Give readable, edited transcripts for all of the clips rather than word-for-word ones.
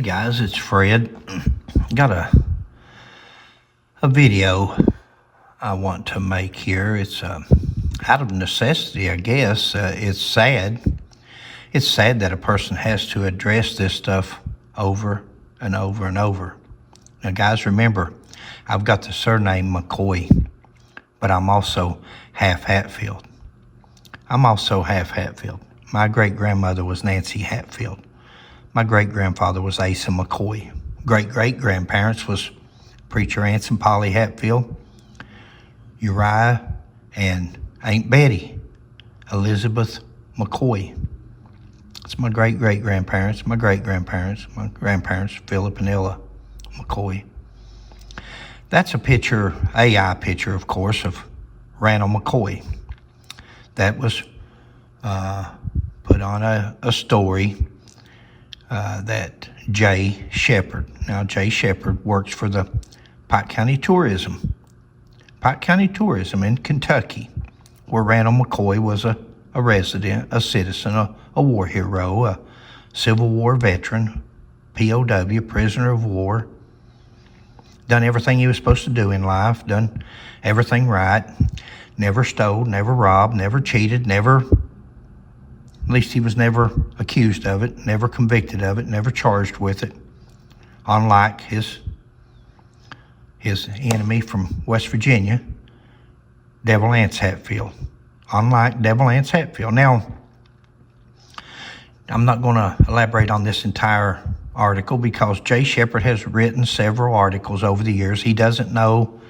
Hey guys, it's Fred. Got a video I want to make here. It's out of necessity, I guess. It's sad. It's sad that a person has to address this stuff over and over and over. Now guys, remember, I've got the surname McCoy, but I'm also half Hatfield. My great-grandmother was Nancy Hatfield. My great-grandfather was Asa McCoy. Great-great-grandparents was Preacher Anse and Polly Hatfield, Uriah and Aunt Betty, Elizabeth McCoy. It's my great-great-grandparents, my grandparents, Philip and Ella McCoy. That's a picture, AI picture, of course, of Randall McCoy. That was put on a story that Jay Shepard. Now, Jay Shepard works for the Pike County Tourism. Pike County Tourism in Kentucky, where Randall McCoy was a resident, a citizen, a war hero, a Civil War veteran, POW, prisoner of war. Done everything he was supposed to do in life, done everything right, never stole, never robbed, never cheated, at least he was never accused of it, never convicted of it, never charged with it, unlike his enemy from West Virginia, Devil Anse Hatfield. Unlike Devil Anse Hatfield. Now, I'm not going to elaborate on this entire article because Jay Shepard has written several articles over the years. He doesn't have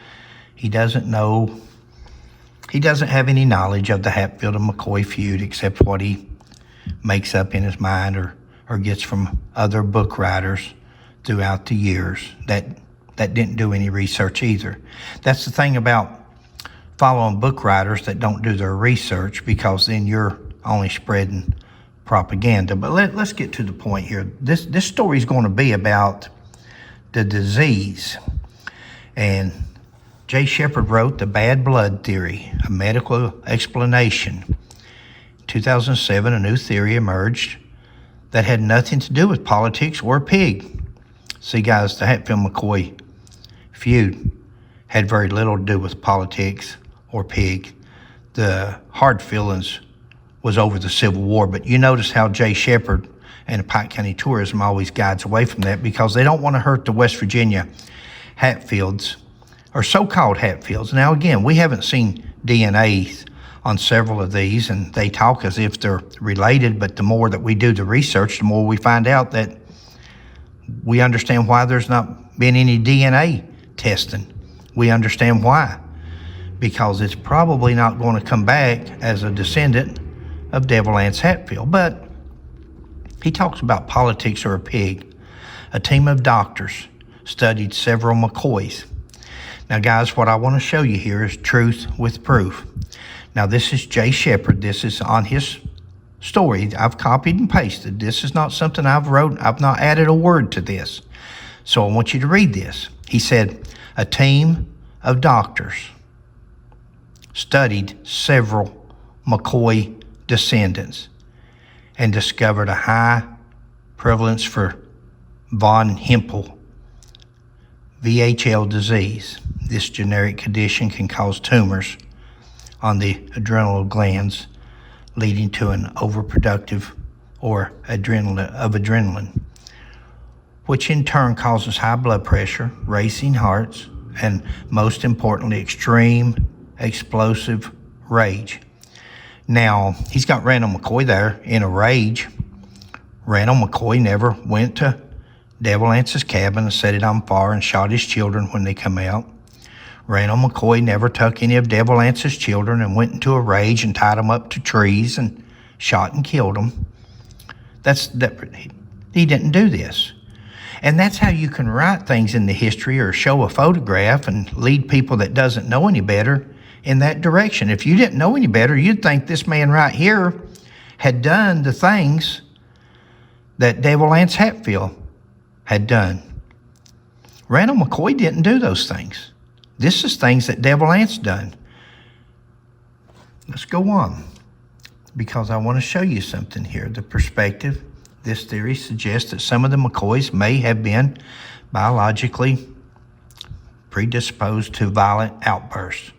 any knowledge of the Hatfield and McCoy feud except what he makes up in his mind or gets from other book writers throughout the years that didn't do any research either. That's the thing about following book writers that don't do their research, because then you're only spreading propaganda. But let's get to the point here. This story is going to be about the disease. And Jay Shepard wrote The Bad Blood Theory, a medical explanation. In 2007, a new theory emerged that had nothing to do with politics or pig. See, guys, the Hatfield-McCoy feud had very little to do with politics or pig. The hard feelings was over the Civil War, but you notice how Jay Shepard and the Pike County Tourism always guides away from that because they don't want to hurt the West Virginia Hatfields, or so-called Hatfields. Now, again, we haven't seen DNA on several of these, and they talk as if they're related, but the more that we do the research, the more we find out that we understand why there's not been any DNA testing. We understand why. Because it's probably not going to come back as a descendant of Devil Anse Hatfield. But he talks about politics or a pig. A team of doctors studied several McCoys. Now, guys, what I want to show you here is truth with proof. Now, this is Jay Shepard. This is on his story. I've copied and pasted. This is not something I've wrote. I've not added a word to this. So I want you to read this. He said, a team of doctors studied several McCoy descendants and discovered a high prevalence for von Hippel VHL disease. This genetic condition can cause tumors on the adrenal glands, leading to an overproductive or adrenaline, which in turn causes high blood pressure, racing hearts, and most importantly, extreme explosive rage. Now, he's got Randall McCoy there in a rage. Randall McCoy never went to Devil Anse's cabin and set it on fire and shot his children when they come out. Randall McCoy never took any of Devil Anse's children and went into a rage and tied them up to trees and shot and killed them. He didn't do this. And that's how you can write things in the history or show a photograph and lead people that doesn't know any better in that direction. If you didn't know any better, you'd think this man right here had done the things that Devil Anse Hatfield had done. Randall McCoy didn't do those things. This is things that Devil Anse done. Let's go on, because I want to show you something here, the perspective This theory suggests that some of the McCoys may have been biologically predisposed to violent outbursts,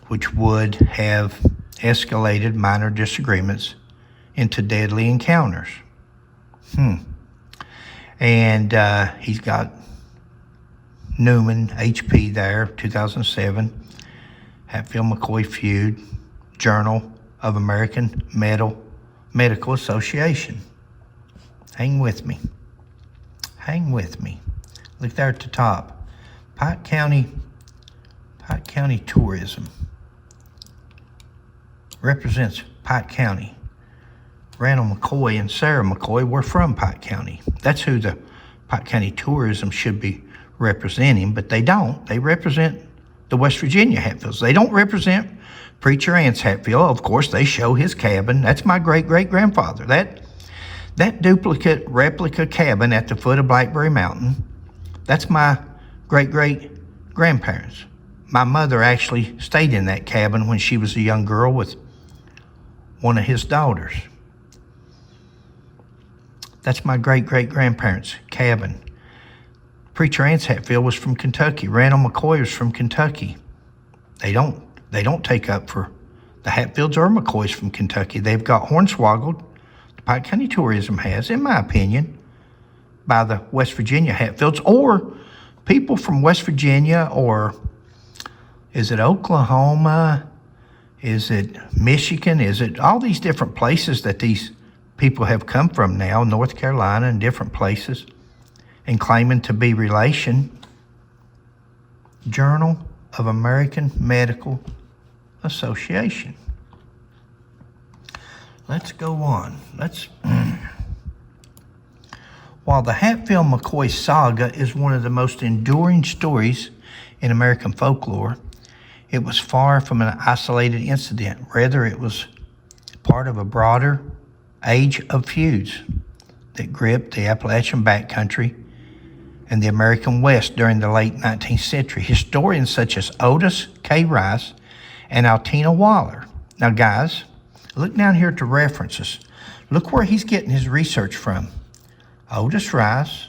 which would have escalated minor disagreements into deadly encounters. And he's got Newman, HP there, 2007, Hatfield McCoy feud, Journal of American Medical Association. Hang with me. Look there at the top. Pike County Tourism represents Pike County. Randall McCoy and Sarah McCoy were from Pike County. That's who the Pike County Tourism should be representing, but they don't. They represent the West Virginia Hatfields. They don't represent Preacher Anse Hatfield. Of course, they show his cabin. That's my great-great-grandfather. That duplicate replica cabin at the foot of Blackberry Mountain, that's my great-great-grandparents. My mother actually stayed in that cabin when she was a young girl with one of his daughters. That's my great-great-grandparents' cabin. Preacher Anse Hatfield was from Kentucky. Randall McCoy was from Kentucky. They don't take up for the Hatfields or McCoys from Kentucky. They've got hornswoggled. The Pike County Tourism has, in my opinion, by the West Virginia Hatfields or people from West Virginia, or is it Oklahoma? Is it Michigan? Is it all these different places that these people have come from now, North Carolina and different places, and claiming to be relation? Journal of American Medical Association. Let's go on. While the Hatfield-McCoy saga is one of the most enduring stories in American folklore, it was far from an isolated incident. Rather, it was part of a broader age of feuds that gripped the Appalachian backcountry and the American West during the late 19th century. Historians such as Otis K. Rice and Altina Waller. Now, guys, look down here to references. Look where he's getting his research from. Otis Rice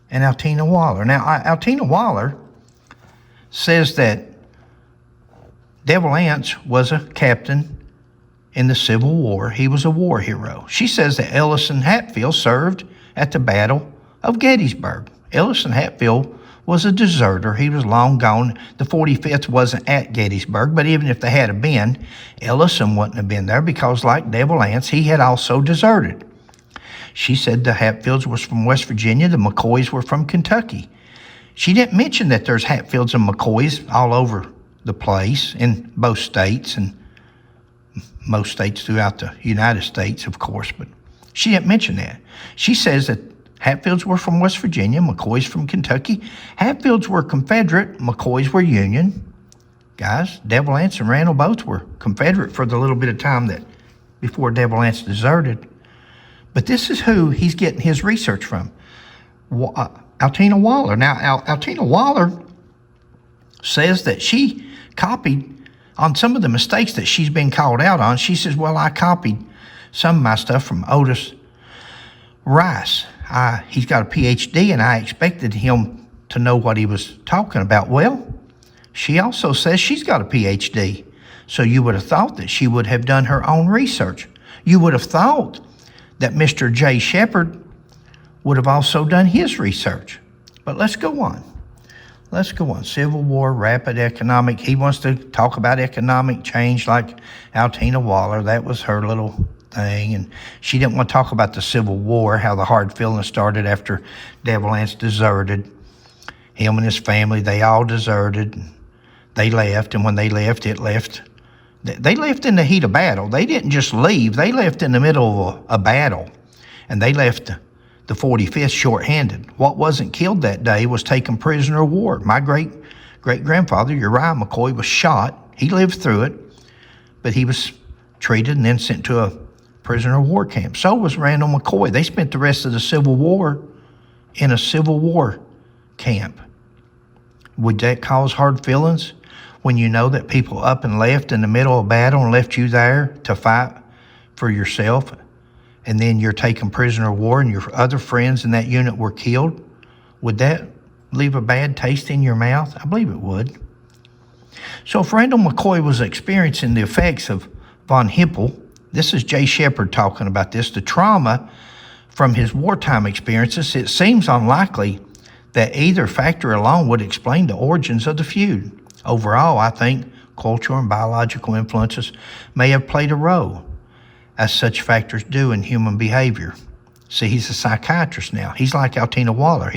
and Altina Waller. Now, Altina Waller says that Devil Anse was a captain in the Civil War. He was a war hero. She says that Ellison Hatfield served at the Battle of Gettysburg. Ellison Hatfield was a deserter. He was long gone. The 45th wasn't at Gettysburg, but even if they had been, Ellison wouldn't have been there because, like Devil Anse, he had also deserted. She said the Hatfields was from West Virginia, the McCoys were from Kentucky. She didn't mention that there's Hatfields and McCoys all over the place in both states and most states throughout the United States, of course, but she didn't mention that. She says that Hatfields were from West Virginia, McCoys from Kentucky. Hatfields were Confederate, McCoys were Union. Guys, Devil Anse and Randall both were Confederate for the little bit of time that before Devil Anse deserted. But this is who he's getting his research from. Altina Waller. Now, Altina Waller says that she copied on some of the mistakes that she's been called out on. She says, well, I copied some of my stuff from Otis Rice. He's got a PhD, and I expected him to know what he was talking about. Well, she also says she's got a PhD. So you would have thought that she would have done her own research. You would have thought that Mr. J. Shepard would have also done his research. But let's go on. Civil War, rapid economic. He wants to talk about economic change like Altina Waller. That was her little thing. And she didn't want to talk about the Civil War, how the hard feelings started after Devil Anse deserted. Him and his family, they all deserted. They left, and when they left, they left in the heat of battle. They didn't just leave. They left in the middle of a battle, and they left the 45th shorthanded. What wasn't killed that day was taken prisoner of war. My great-grandfather, Uriah McCoy, was shot. He lived through it, but he was treated and then sent to a prisoner of war camp. So was Randall McCoy. They spent the rest of the Civil War in a Civil War camp. Would that cause hard feelings when you know that people up and left in the middle of battle and left you there to fight for yourself and then you're taken prisoner of war and your other friends in that unit were killed, would that leave a bad taste in your mouth? I believe it would. So if Randall McCoy was experiencing the effects of von Hippel, this is Jay Shepard talking about this, the trauma from his wartime experiences, it seems unlikely that either factor alone would explain the origins of the feud. Overall, I think cultural and biological influences may have played a role, as such factors do in human behavior. See, he's a psychiatrist now. He's like Altina Waller.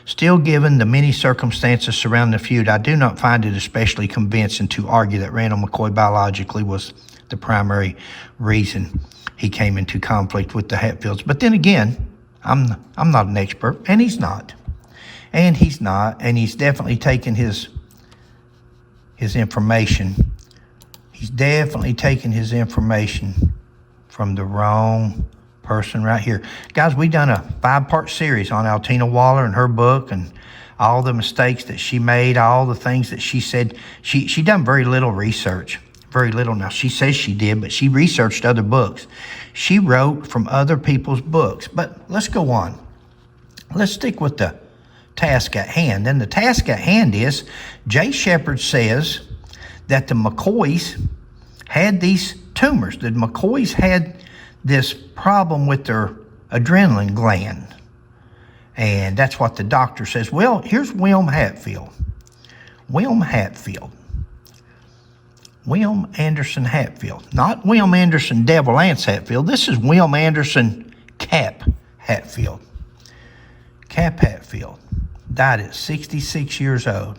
Still, given the many circumstances surrounding the feud, I do not find it especially convincing to argue that Randall McCoy biologically was the primary reason he came into conflict with the Hatfields. But then again, I'm not an expert, and he's not. And he's definitely taken his information. He's definitely taken his information from the wrong person right here. Guys, we've done a 5-part series on Altina Waller and her book and all the mistakes that she made, all the things that she said. She done very little research. Very little. Now, she says she did, but she researched other books. She wrote from other people's books. But let's go on. Let's stick with the task at hand. And the task at hand is, Jay Shepard says that the McCoys had these tumors. The McCoys had this problem with their adrenaline gland. And that's what the doctor says. Well, here's William Hatfield. William Anderson Hatfield. Not William Anderson Devil Anse Hatfield. This is William Anderson Cap Hatfield. Cap Hatfield died at 66 years old,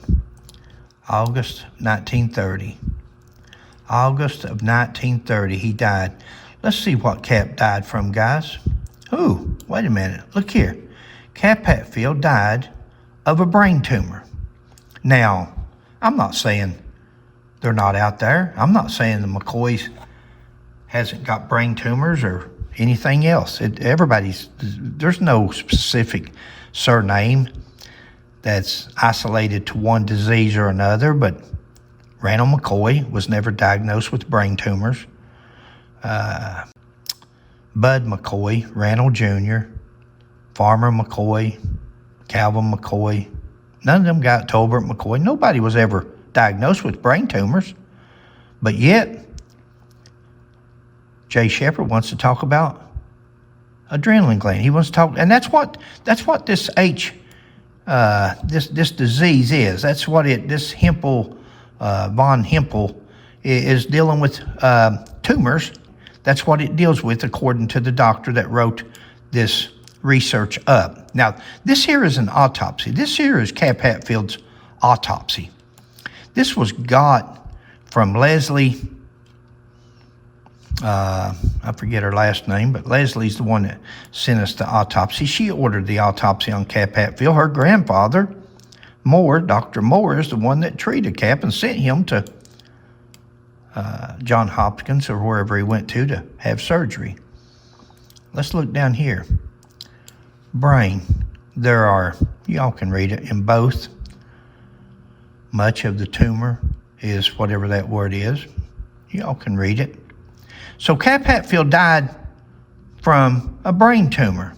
August 1930. August of 1930, he died. Let's see what Cap died from, guys. Ooh, wait a minute. Look here. Cap Hatfield died of a brain tumor. Now, I'm not saying they're not out there. I'm not saying the McCoys hasn't got brain tumors or anything else. There's no specific surname that's isolated to one disease or another, but Randall McCoy was never diagnosed with brain tumors. Bud McCoy, Randall Jr., Farmer McCoy, Calvin McCoy, none of them got Tolbert McCoy. Nobody was ever diagnosed with brain tumors. But yet, Jay Shepard wants to talk about adrenaline gland. He wants to talk, and that's what this this disease is. That's what this Hippel, von Hippel, is dealing with tumors. That's what it deals with, according to the doctor that wrote this research up. Now, this here is an autopsy. This here is Cap Hatfield's autopsy. This was got from Leslie, I forget her last name, but Leslie's the one that sent us the autopsy. She ordered the autopsy on Cap Hatfield. Her grandfather, Moore, Dr. Moore, is the one that treated Cap and sent him to Johns Hopkins or wherever he went to have surgery. Let's look down here. Brain. There are, y'all can read it, in both. Much of the tumor is whatever that word is. Y'all can read it. So Cap Hatfield died from a brain tumor.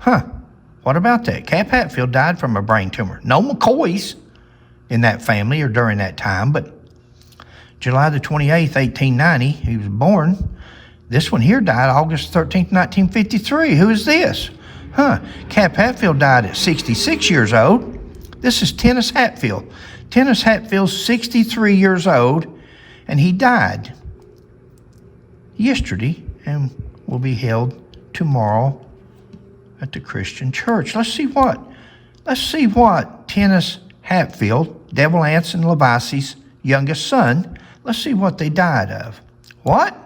What about that? Cap Hatfield died from a brain tumor. No McCoys in that family or during that time, but July the 28th, 1890, he was born. This one here died August 13th, 1953. Who is this? Cap Hatfield died at 66 years old. This is Tennis Hatfield. Tennis Hatfield's 63 years old, and he died yesterday and will be held tomorrow at the Christian church. Let's see what Tennis Hatfield, Devil Anse and Lavasse's youngest son, let's see what they died of. What?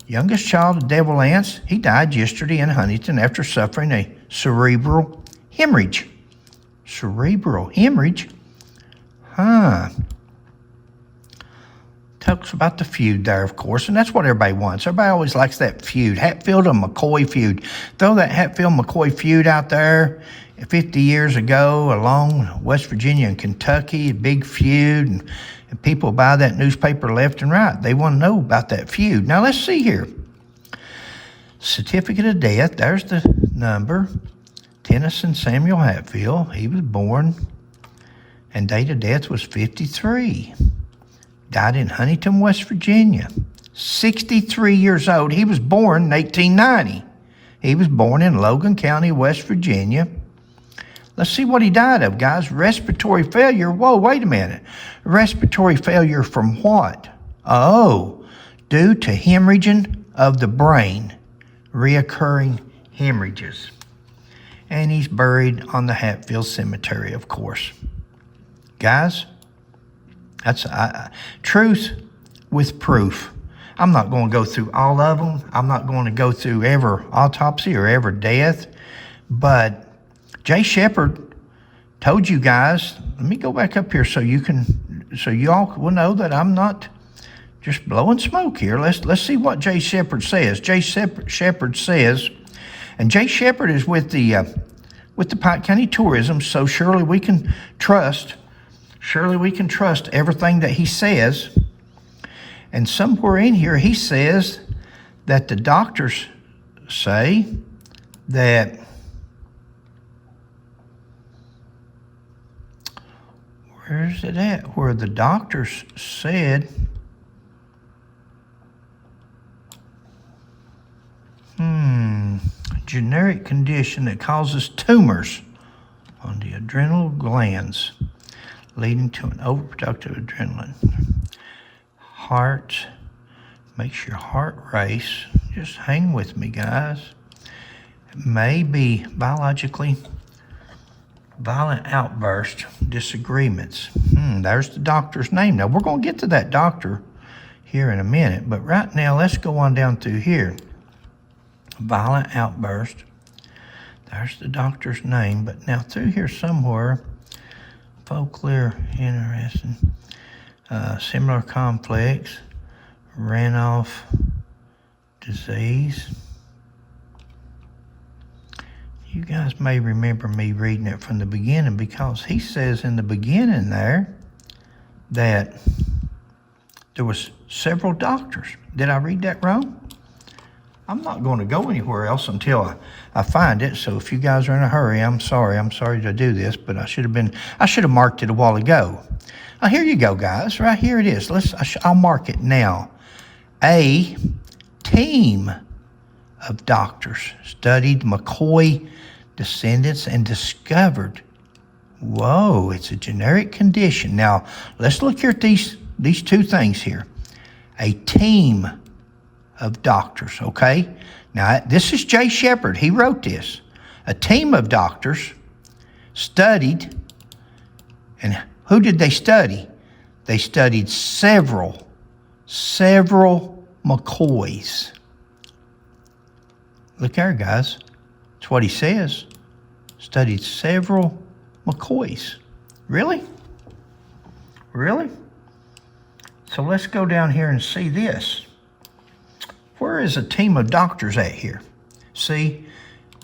Youngest child of Devil Anse, he died yesterday in Huntington after suffering a cerebral hemorrhage. Cerebral hemorrhage? Took talks about the feud there, of course, and that's what everybody wants. Everybody always likes that feud, Hatfield and McCoy feud. Throw that Hatfield-McCoy feud out there 50 years ago along West Virginia and Kentucky, a big feud, and people buy that newspaper left and right. They want to know about that feud. Now, let's see here. Certificate of death, there's the number. Tennyson Samuel Hatfield, he was born, and date of death was 53. Died in Huntington, West Virginia. 63 years old. He was born in 1890. He was born in Logan County, West Virginia. Let's see what he died of, guys. Respiratory failure. Whoa, wait a minute. Respiratory failure from what? Oh, due to hemorrhaging of the brain. Reoccurring hemorrhages. And he's buried on the Hatfield Cemetery, of course. Guys, that's truth with proof. I'm not going to go through all of them. I'm not going to go through every autopsy or every death. But Jay Shepard told you guys, let me go back up here so you all will know that I'm not just blowing smoke here. Let's see what Jay Shepard says. Jay Shepard says, and Jay Shepard is with the Pike County Tourism, so surely we can trust everything that he says. And somewhere in here he says that the doctors say that where's it at? Where the doctors said generic condition that causes tumors on the adrenal glands, leading to an overproductive adrenaline. Heart, makes your heart race. Just hang with me, guys. It may be biologically violent outburst, disagreements. There's the doctor's name. Now, we're going to get to that doctor here in a minute, but right now, let's go on down through here. Violent outburst. There's the doctor's name, but now through here somewhere, folklore, interesting, similar complex, Randolph disease. You guys may remember me reading it from the beginning because he says in the beginning there that there was several doctors. Did I read that wrong? I'm not going to go anywhere else until I find it. So if you guys are in a hurry, I'm sorry. I'm sorry to do this, but I should have marked it a while ago. Here you go, guys. Right here it is. I'll mark it now. A team of doctors studied McCoy descendants and discovered, whoa, it's a generic condition. Now, let's look here at these two things here. A team of doctors, okay? Now, this is Jay Shepard. He wrote this. A team of doctors studied, and who did they study? They studied several McCoys. Look there, guys. That's what he says. Studied several McCoys. Really? Really? So let's go down here and see this. Where is a team of doctors at here? See,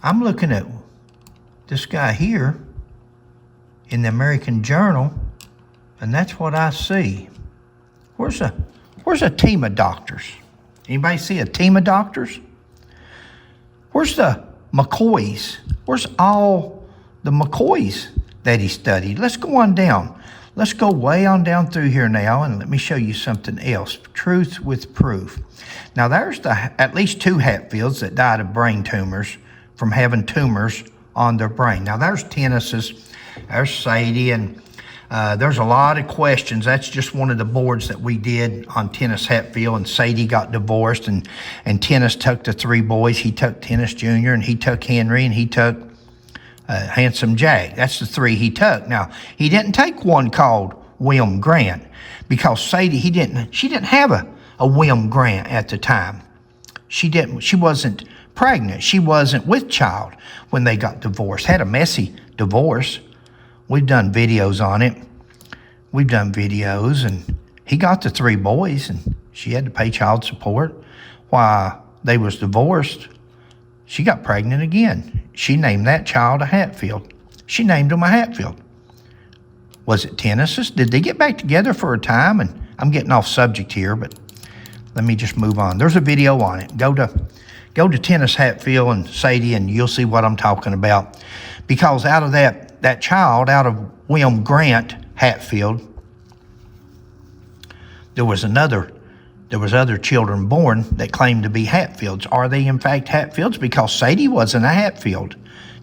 I'm looking at this guy here in the American Journal, and that's what I see. Where's a team of doctors? Anybody see a team of doctors? Where's the McCoys? Where's all the McCoys that he studied? Let's go on down. Let's go way on down through here now, and let me show you something else. Truth with proof. Now, there's at least two Hatfields that died of brain tumors from having tumors on their brain. Now, there's Tennis's, there's Sadie, and there's a lot of questions. That's just one of the boards that we did on Tennis Hatfield, and Sadie got divorced, and Tennis took the three boys. He took Tennis Jr., and he took Henry, and he took Handsome Jack. That's the three he took. Now, he didn't take one called William Grant because Sadie, she didn't have a William Grant at the time. She wasn't pregnant. She wasn't with child when they got divorced. Had a messy divorce. We've done videos on it. We've done videos, he got the 3 boys, and she had to pay child support. While they was divorced, she got pregnant again. She named that child a Hatfield. She named him a Hatfield. Was it Tennis's? Did they get back together for a time? And I'm getting off subject here, but let me just move on. There's a video on it. Go to Tennis Hatfield and Sadie, and you'll see what I'm talking about. Because out of that child, out of William Grant Hatfield, there was other children born that claimed to be Hatfields. Are they in fact Hatfields? Because Sadie wasn't a Hatfield.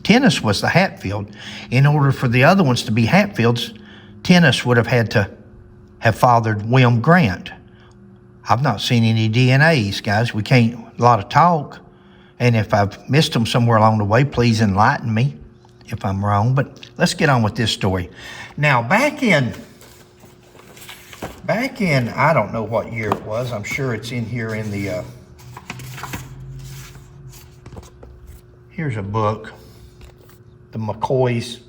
Tennis was the Hatfield. In order for the other ones to be Hatfields, Tennis would have had to have fathered William Grant. I've not seen any DNAs, guys. We can't, a lot of talk. And if I've missed them somewhere along the way, please enlighten me if I'm wrong. But let's get on with this story. Now, back in, I don't know what year it was. I'm sure it's in here in the, here's a book, The McCoys,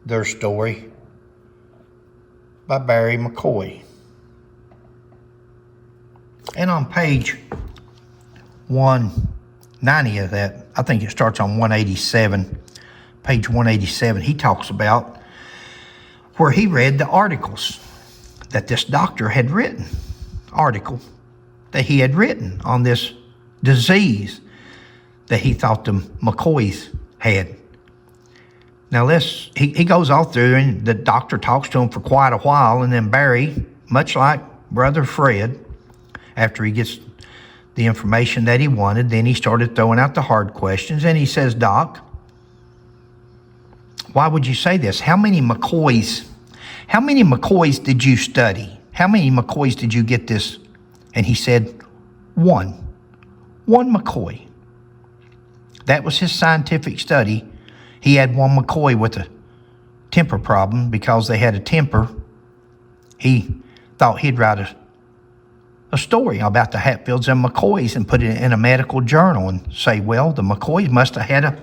Their Story, by Barry McCoy. And on page 190 of that, I think it starts on 187, page 187, he talks about where he read the articles that this doctor had written, article that he had written on this disease that he thought the McCoys had. Now he goes all through, and the doctor talks to him for quite a while, and then Barry, much like Brother Fred, after he gets the information that he wanted, then he started throwing out the hard questions, and he says, Doc, why would you say this? How many McCoys did you study? How many McCoys did you get this? And he said, one McCoy. That was his scientific study. He had one McCoy with a temper problem. Because they had a temper, he thought he'd write a story about the Hatfields and McCoys and put it in a medical journal and say, well, the McCoys must have had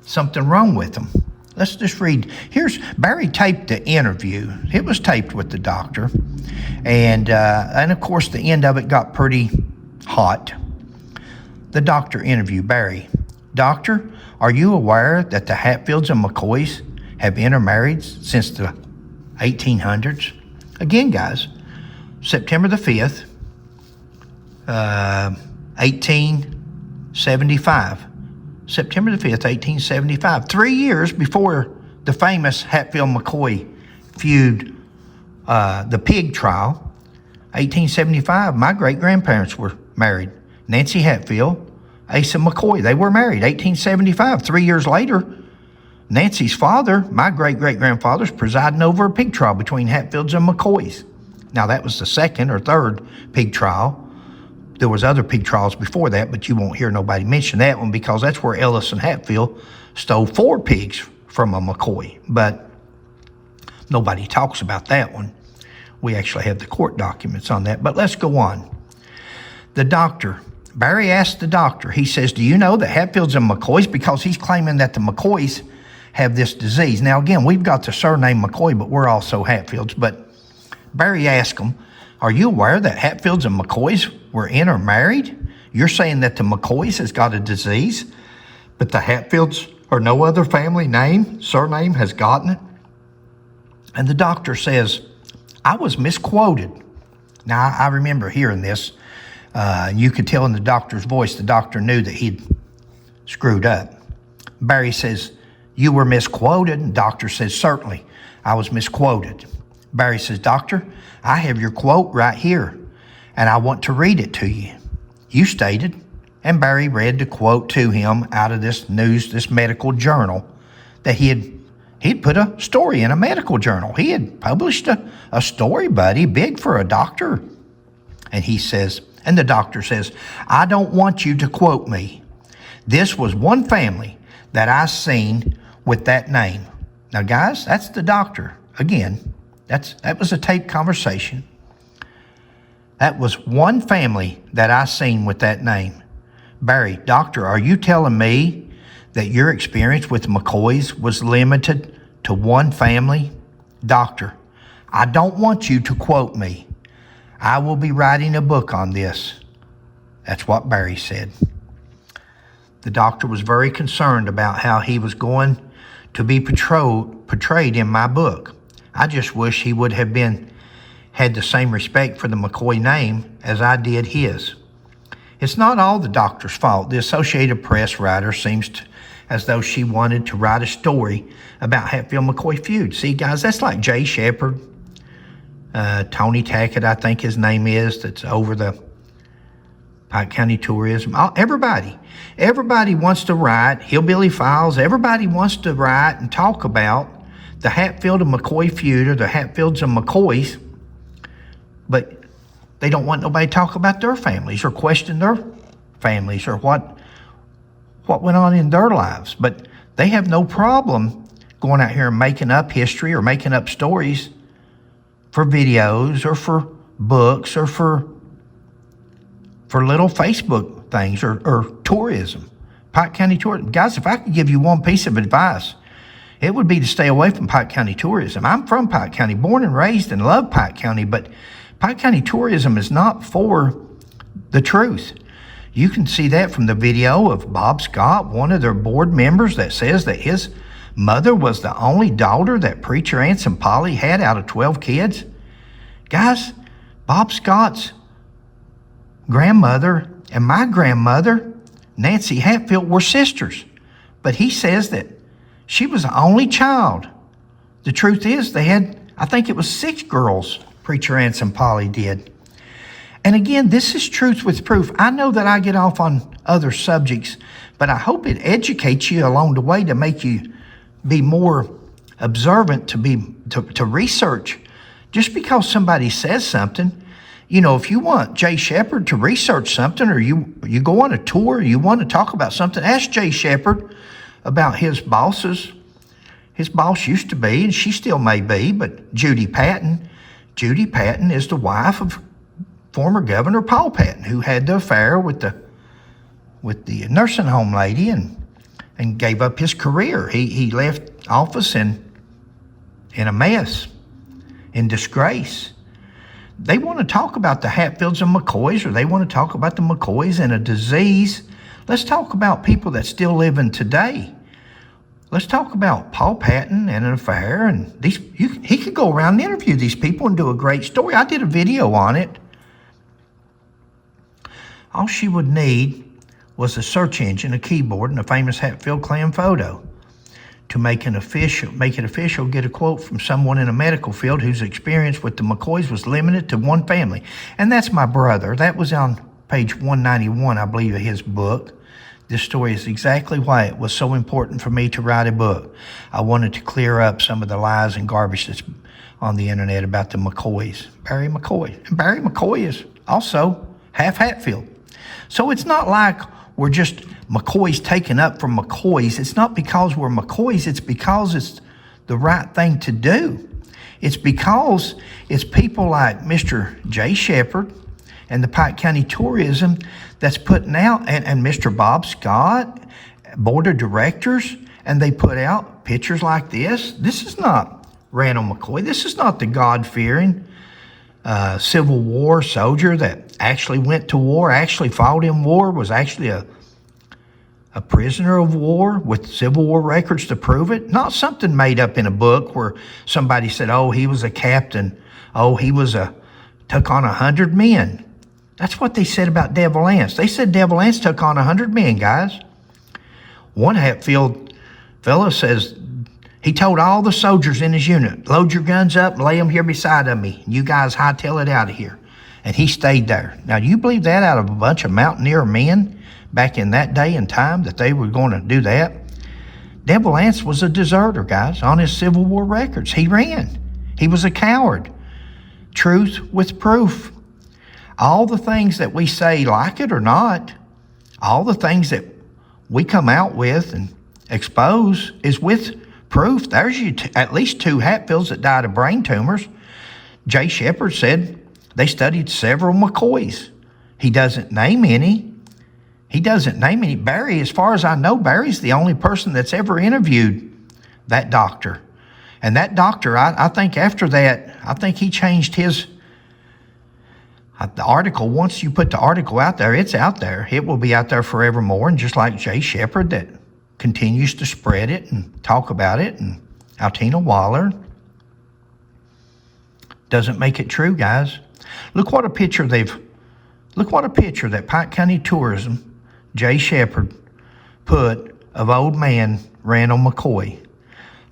something wrong with them. Let's just read. Here's Barry taped the interview. It was taped with the doctor. And of course, the end of it got pretty hot. The doctor interviewed Barry. Doctor, are you aware that the Hatfields and McCoys have intermarried since the 1800s? Again, guys, September the 5th, 1875. September the 5th, 1875. 3 years before the famous Hatfield-McCoy feud, the pig trial, 1875, my great-grandparents were married. Nancy Hatfield, Asa McCoy, they were married, 1875. 3 years later, Nancy's father, my great-great-grandfather's presiding over a pig trial between Hatfields and McCoys. Now, that was the second or third pig trial. There was other pig trials before that, but you won't hear nobody mention that one because that's where Ellis and Hatfield stole 4 pigs from a McCoy. But nobody talks about that one. We actually have the court documents on that. But let's go on. The doctor, Barry asked the doctor, he says, do you know the Hatfields and McCoys? Because he's claiming that the McCoys have this disease. Now, again, we've got the surname McCoy, but we're also Hatfields. But Barry asked him, are you aware that Hatfields and McCoys were intermarried? You're saying that the McCoys has got a disease, but the Hatfields or no other family surname has gotten it? And the doctor says, I was misquoted. Now, I remember hearing this. You could tell in the doctor's voice, the doctor knew that he'd screwed up. Barry says, you were misquoted. And the doctor says, certainly, I was misquoted. Barry says, Doctor, I have your quote right here, and I want to read it to you. You stated, and Barry read the quote to him out of this medical journal, that he'd put a story in a medical journal. He had published a story, buddy, big for a doctor. And he says, and the doctor says, I don't want you to quote me. This was one family that I seen with that name. Now, guys, that's the doctor. Again, that was a taped conversation. That was one family that I seen with that name. Barry, doctor, are you telling me that your experience with McCoys was limited to one family? Doctor, I don't want you to quote me. I will be writing a book on this. That's what Barry said. The doctor was very concerned about how he was going to be portrayed in my book. I just wish he would have had the same respect for the McCoy name as I did his. It's not all the doctor's fault. The Associated Press writer seems as though she wanted to write a story about Hatfield-McCoy feud. See, guys, that's like Jay Shepard, Tony Tackett, I think his name is, that's over the Pike County Tourism. Everybody wants to write, Hillbilly Files, everybody wants to write and talk about the Hatfield and McCoy feud, or the Hatfields and McCoys, but they don't want nobody to talk about their families or question their families or what went on in their lives. But they have no problem going out here and making up history or making up stories for videos or for books or for little Facebook things or tourism. Pike County Tourism. Guys, if I could give you one piece of advice, it would be to stay away from Pike County Tourism. I'm from Pike County, born and raised, and love Pike County, but Pike County Tourism is not for the truth. You can see that from the video of Bob Scott, one of their board members, that says that his mother was the only daughter that Preacher Anse and Polly had out of 12 kids. Guys, Bob Scott's grandmother and my grandmother, Nancy Hatfield, were sisters. But he says that she was the only child. The truth is they had, I think it was 6 girls, Preacher Anse and Polly did. And again, this is truth with proof. I know that I get off on other subjects, but I hope it educates you along the way to make you be more observant, to research. Just because somebody says something, you know, if you want Jay Shepard to research something, or you go on a tour, you want to talk about something, ask Jay Shepard about his bosses. His boss used to be, and she still may be, but Judy Patton. Judy Patton is the wife of former Governor Paul Patton, who had the affair with the nursing home lady and gave up his career. He left office in a mess, in disgrace. They want to talk about the Hatfields and McCoys, or they want to talk about the McCoys and a disease. Let's talk about people that still living today. Let's talk about Paul Patton and an affair, and he could go around and interview these people and do a great story. I did a video on it. All she would need was a search engine, a keyboard, and a famous Hatfield clan photo to make it official. Get a quote from someone in a medical field whose experience with the McCoys was limited to one family, and that's my brother. That was on page 191, I believe, of his book. This story is exactly why it was so important for me to write a book. I wanted to clear up some of the lies and garbage that's on the internet about the McCoys. Barry McCoy. And Barry McCoy is also half Hatfield. So it's not like we're just McCoys taken up from McCoys. It's not because we're McCoys. It's because it's the right thing to do. It's because it's people like Mr. Jay Shepard and the Pike County Tourism that's putting out, and Mr. Bob Scott, board of directors, and they put out pictures like this. This is not Randall McCoy. This is not the God-fearing Civil War soldier that actually went to war, actually fought in war, was actually a prisoner of war with Civil War records to prove it. Not something made up in a book where somebody said, oh, he was a captain. Oh, he took on 100 men. That's what they said about Devil Anse. They said Devil Anse took on 100 men, guys. One Hatfield fellow says he told all the soldiers in his unit, load your guns up and lay them here beside of me. You guys hightail it out of here. And he stayed there. Now, do you believe that out of a bunch of mountaineer men back in that day and time that they were going to do that? Devil Anse was a deserter, guys, on his Civil War records. He ran. He was a coward. Truth with proof. All the things that we say, like it or not, all the things that we come out with and expose is with proof. There's at least 2 Hatfields that died of brain tumors. Jay Shepard said they studied several McCoys. He doesn't name any. Barry, as far as I know, Barry's the only person that's ever interviewed that doctor. And that doctor, I think after that, I think he changed his The article, once you put the article out there, it's out there. It will be out there forevermore. And just like Jay Shepard that continues to spread it and talk about it, and Altina Waller, doesn't make it true, guys. Look what a picture that Pike County Tourism, Jay Shepard, put of old man Randall McCoy.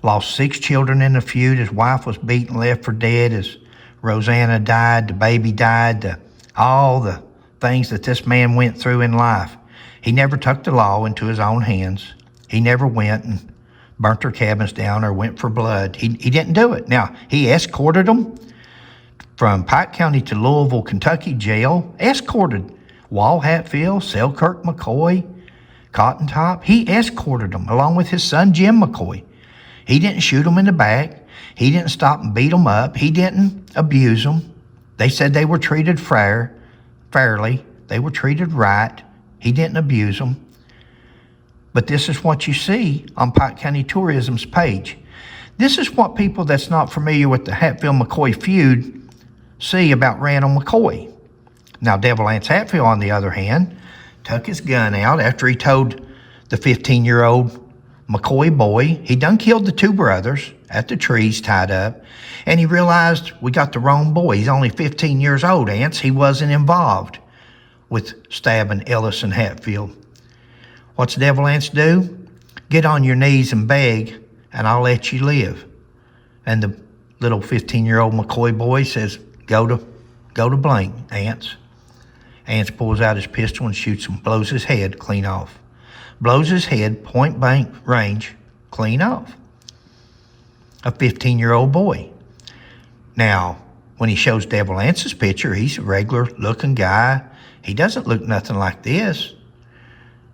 Lost 6 children in the feud. His wife was beaten, left for dead. His Rosanna died. The baby died. All the things that this man went through in life. He never took the law into his own hands. He never went and burnt their cabins down or went for blood. He didn't do it. Now, he escorted them from Pike County to Louisville, Kentucky jail. Escorted Wall Hatfield, Selkirk McCoy, Cotton Top. He escorted them along with his son Jim McCoy. He didn't shoot them in the back. He didn't stop and beat them up. He didn't abuse them. They said they were treated fairly. They were treated right. He didn't abuse them. But this is what you see on Pike County Tourism's page. This is what people that's not familiar with the Hatfield-McCoy feud see about Randall McCoy. Now, Devil Anse Hatfield, on the other hand, took his gun out after he told the 15-year-old McCoy boy he done killed the 2 brothers at the trees tied up, and he realized we got the wrong boy. He's only 15 years old, Ants. He wasn't involved with stabbing Ellis and Hatfield. What's Devil Anse do? Get on your knees and beg, and I'll let you live. And the little 15-year-old McCoy boy says, go to blank, Ants. Ants pulls out his pistol and shoots him, blows his head clean off. Blows his head, point blank range, clean off. A 15-year-old boy. Now, when he shows Devil Anse's picture, he's a regular looking guy. He doesn't look nothing like this.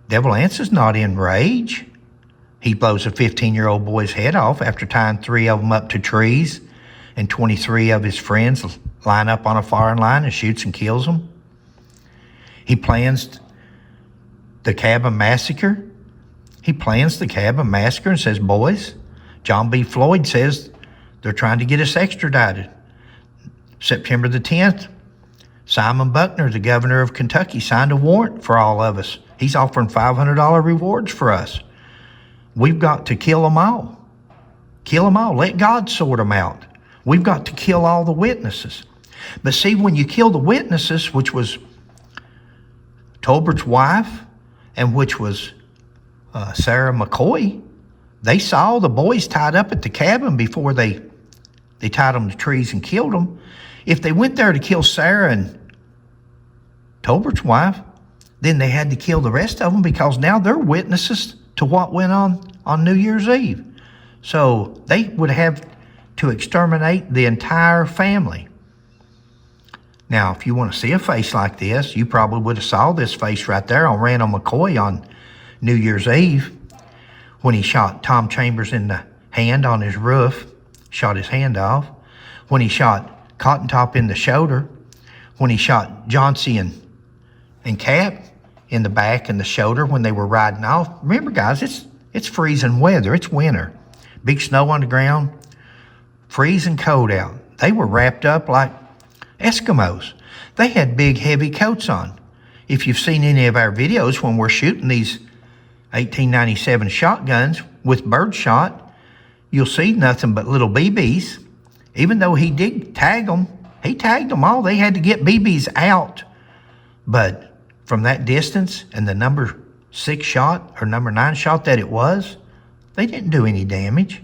Devil Anse is not in rage. He blows a 15-year-old boy's head off after tying 3 of them up to trees, and 23 of his friends line up on a firing line and shoots and kills them. He plans the cabin massacre. He plans the cabin massacre and says, boys, John B. Floyd says they're trying to get us extradited. September the 10th, Simon Buckner, the governor of Kentucky, signed a warrant for all of us. He's offering $500 rewards for us. We've got to kill them all. Kill them all. Let God sort them out. We've got to kill all the witnesses. But see, when you kill the witnesses, which was Tolbert's wife and which was Sarah McCoy, they saw the boys tied up at the cabin before they tied them to trees and killed them. If they went there to kill Sarah and Tolbert's wife, then they had to kill the rest of them because now they're witnesses to what went on New Year's Eve. So they would have to exterminate the entire family. Now, if you want to see a face like this, you probably would have saw this face right there on Randall McCoy on New Year's Eve when he shot Tom Chambers in the hand on his roof, shot his hand off, when he shot Cotton Top in the shoulder, when he shot Johnsy and Cap in the back and the shoulder when they were riding off. Remember, guys, it's freezing weather. It's winter. Big snow on the ground, freezing cold out. They were wrapped up like Eskimos. They had big, heavy coats on. If you've seen any of our videos when we're shooting these 1897 shotguns with birdshot, you'll see nothing but little BBs. Even though he did tag them, he tagged them all. They had to get BBs out. But from that distance and the number 6 shot or number 9 shot that it was, they didn't do any damage.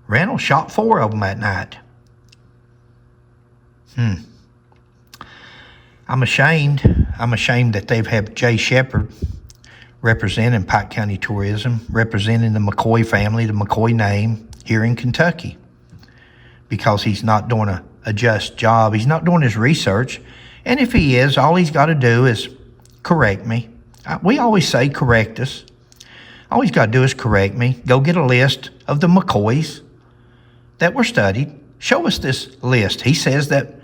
Randall shot 4 of them that night. I'm ashamed that they've had Jay Shepard representing Pike County Tourism, representing the McCoy family, the McCoy name here in Kentucky, because he's not doing a just job. He's not doing his research. And if he is, all he's got to do is correct me. We always say correct us. All he's got to do is correct me. Go get a list of the McCoys that were studied. Show us this list. He says that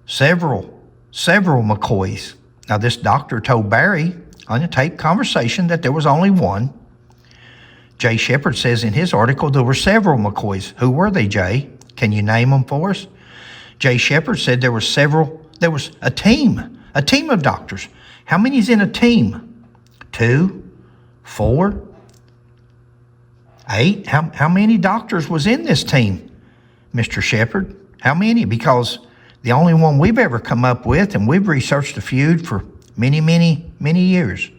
several McCoys. Now, this doctor told Barry on a tape conversation that there was only one. Jay Shepard says in his article there were several McCoys. Who were they, Jay? Can you name them for us? Jay Shepard said there was a team of doctors. How many's in a team? 2, 4, 8? How many doctors was in this team, Mr. Shepard? How many? Because the only one we've ever come up with, and we've researched the feud for many, many, many years,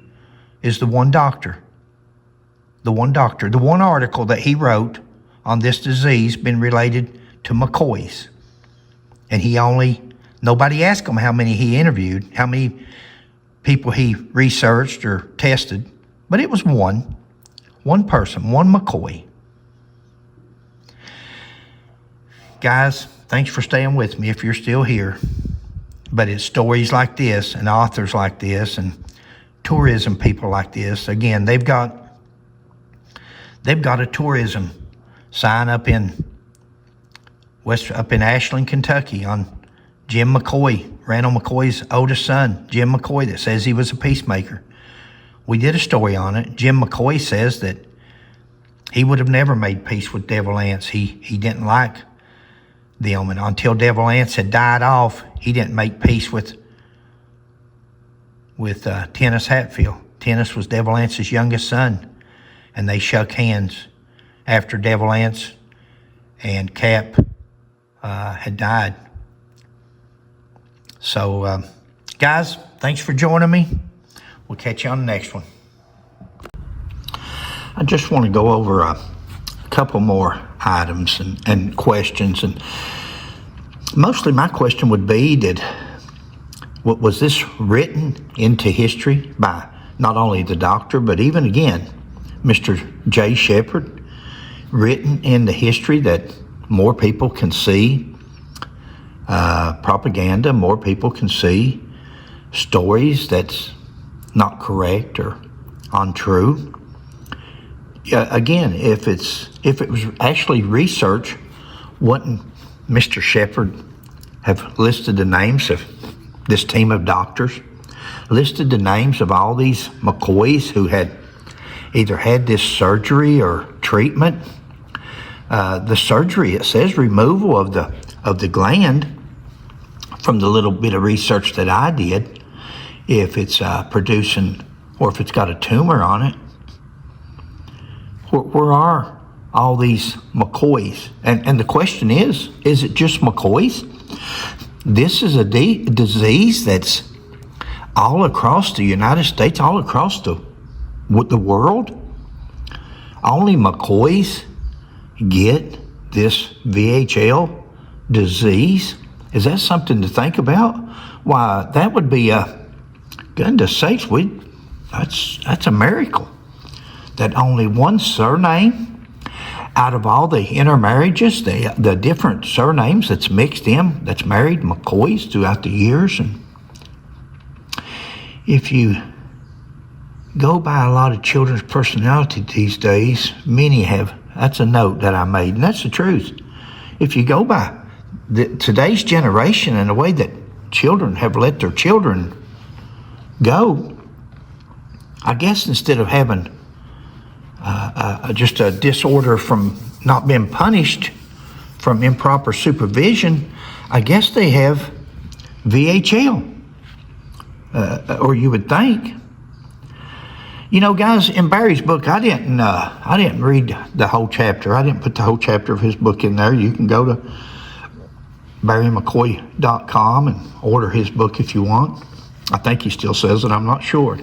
is the one doctor. The one doctor. The one article that he wrote on this disease been related to McCoy's. And nobody asked him how many he interviewed, how many people he researched or tested, but it was one person, one McCoy. Guys, thanks for staying with me if you're still here. But it's stories like this and authors like this and tourism people like this. Again, they've got a tourism sign up in Ashland, Kentucky on Jim McCoy, Randall McCoy's oldest son, Jim McCoy, that says he was a peacemaker. We did a story on it. Jim McCoy says that he would have never made peace with Devil Anse. He didn't like them, and until Devil Anse had died off, he didn't make peace with Tennis Hatfield. Tennis was Devil Anse's youngest son, and they shook hands after Devil Anse and Cap had died. So, guys, thanks for joining me. We'll catch you on the next one. I just want to go over a couple more items and questions. And mostly my question would be, was this written into history by not only the doctor, but even, again, Mr. Jay Shepard, written into history that more people can see propaganda, more people can see stories that's not correct or untrue. Again, if it was actually research, wouldn't Mr. Shepard have listed the names of this team of doctors, listed the names of all these McCoys who had either had this surgery or treatment? The surgery, it says removal of the gland. From the little bit of research that I did, if it's producing or if it's got a tumor on it, where are all these McCoys? And the question is it just McCoys? This is a disease that's all across the United States, all across the world. Only McCoys get this VHL disease. Is that something to think about? Why, that would be goodness sakes, that's a miracle. That only one surname out of all the intermarriages, the different surnames that's mixed in, that's married, McCoys throughout the years. And if you go by a lot of children's personality these days, many have, that's a note that I made, and that's the truth. If you go by today's generation and the way that children have let their children go, I guess instead of having just a disorder from not being punished from improper supervision, I guess they have VHL, or you would think. You know, guys, in Barry's book, I didn't read the whole chapter. I didn't put the whole chapter of his book in there. You can go to BarryMcCoy.com and order his book if you want. I think he still says it, I'm not sure.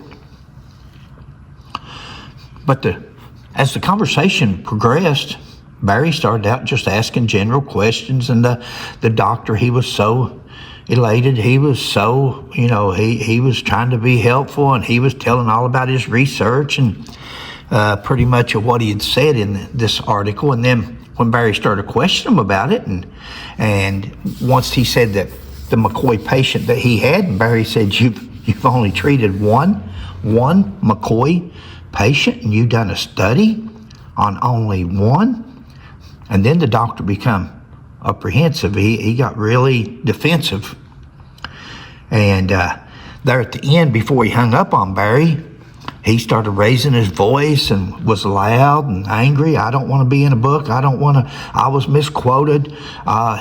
But as the conversation progressed, Barry started out just asking general questions, and the doctor, he was so elated. He was so, he was trying to be helpful, and he was telling all about his research and pretty much of what he had said in this article. And then when Barry started questioning him about it, and once he said that the McCoy patient that he had, and Barry said, you've only treated one McCoy patient, and you've done a study on only one. And then the doctor became apprehensive. He got really defensive. And there at the end, before he hung up on Barry, he started raising his voice and was loud and angry. I don't want to be in a book. I was misquoted.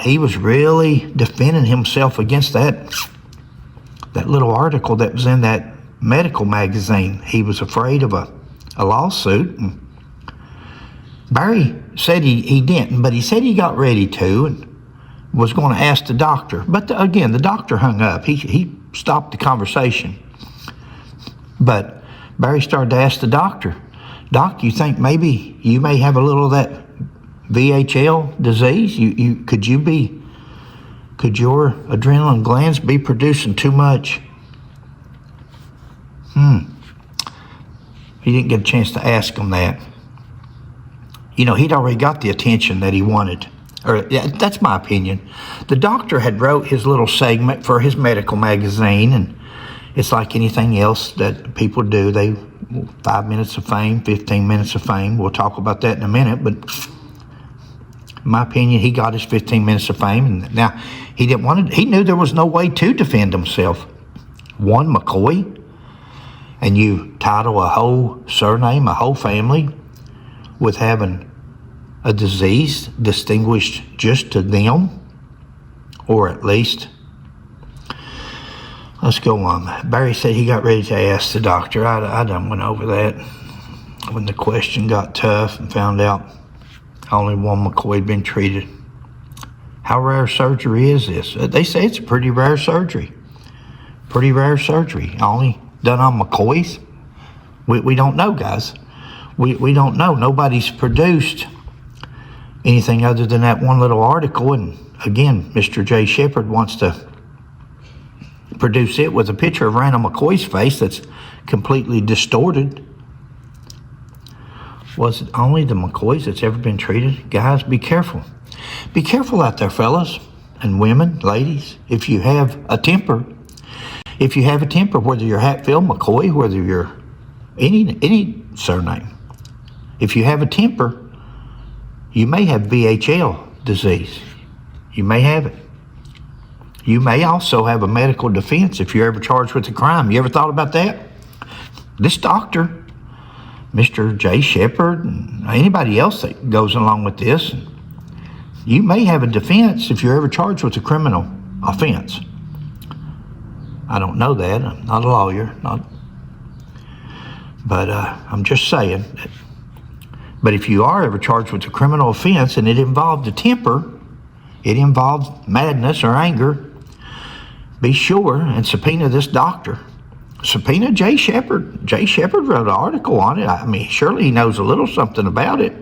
He was really defending himself against that little article that was in that medical magazine. He was afraid of a lawsuit. And Barry said he didn't, but he said he got ready to and was going to ask the doctor. But again, the doctor hung up. He stopped the conversation. But Barry started to ask the doctor, Doc, you think maybe you may have a little of that VHL disease? Could your adrenaline glands be producing too much? He didn't get a chance to ask him that. He'd already got the attention that he wanted. Or that's my opinion. The doctor had wrote his little segment for his medical magazine, and it's like anything else that people do. 5 minutes of fame, 15 minutes of fame. We'll talk about that in a minute, but in my opinion, he got his 15 minutes of fame, and now he knew there was no way to defend himself. One, McCoy, and you title a whole surname, a whole family, with having a disease distinguished just to them, or at least, let's go on. Barry said he got ready to ask the doctor. I done went over that when the question got tough and found out only one McCoy had been treated. How rare surgery is this? They say it's a pretty rare surgery. Pretty rare surgery. Only done on McCoys? We don't know, guys. We don't know. Nobody's produced anything other than that one little article. And again, Mr. J. Shepard wants to produce it with a picture of Randall McCoy's face that's completely distorted. Was it only the McCoys that's ever been treated? Guys, be careful. Be careful out there, fellas and women, ladies. If you have a temper, whether you're Hatfield, McCoy, whether you're any surname, if you have a temper, you may have VHL disease. You may have it. You may also have a medical defense if you're ever charged with a crime. You ever thought about that? This doctor, Mr. J. Shepard, and anybody else that goes along with this, you may have a defense if you're ever charged with a criminal offense. I don't know that. I'm not a lawyer, but I'm just saying. But if you are ever charged with a criminal offense and it involved a temper, it involved madness or anger, be sure and subpoena this doctor. Subpoena J. Shepard. J. Shepard wrote an article on it. I mean, surely he knows a little something about it.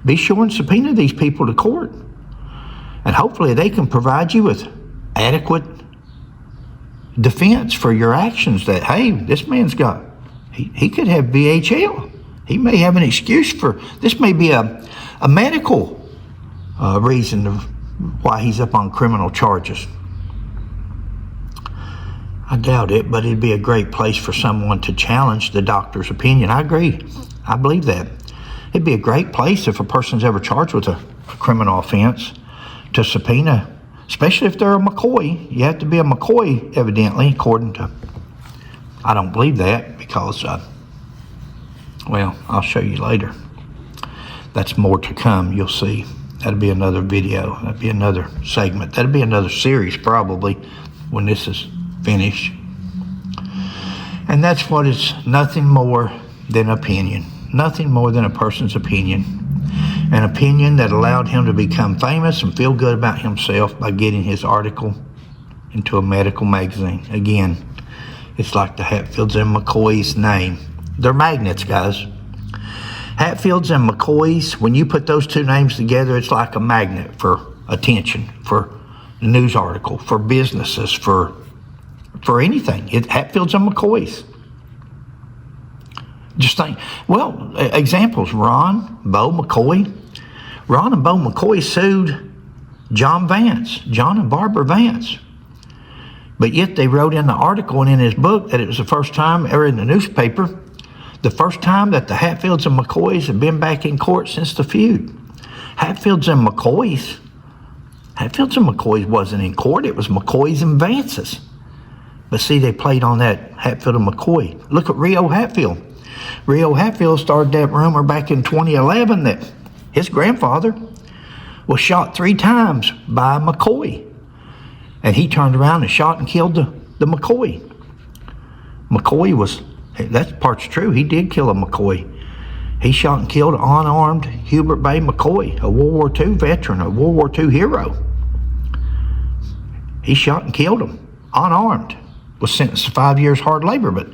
Be sure and subpoena these people to court. And hopefully they can provide you with adequate defense for your actions that, hey, this man's got, he could have VHL. He may have an excuse for, this may be a medical reason of why he's up on criminal charges. I doubt it, but it'd be a great place for someone to challenge the doctor's opinion. I agree. I believe that. It'd be a great place if a person's ever charged with a criminal offense to subpoena, especially if they're a McCoy. You have to be a McCoy, evidently, according to, I don't believe that because, well, I'll show you later. That's more to come, you'll see. That'll be another video. That'll be another segment. That'll be another series probably when this is finished. And that's what it's nothing more than opinion. Nothing more than a person's opinion. An opinion that allowed him to become famous and feel good about himself by getting his article into a medical magazine. Again, it's like the Hatfields and McCoy's name. They're magnets, guys. Hatfields and McCoy's, when you put those two names together, it's like a magnet for attention, for a news article, for businesses, for anything. Hatfields and McCoy's. Just think, well, examples, Ron, Bo McCoy. Ron and Bo McCoy sued John and Barbara Vance. But yet they wrote in the article and in his book that it was the first time, or in the newspaper, the first time that the Hatfields and McCoys have been back in court since the feud. Hatfields and McCoys wasn't in court. It was McCoys and Vances. But see, they played on that Hatfield and McCoy. Look at Rio Hatfield. Rio Hatfield started that rumor back in 2011 that his grandfather was shot 3 times by McCoy. And he turned around and shot and killed the McCoy. McCoy was, that part's true, he did kill a McCoy. He shot and killed an unarmed Hubert Bay McCoy, a World War II veteran, a World War II hero. He shot and killed him, unarmed. Was sentenced to 5 years hard labor, but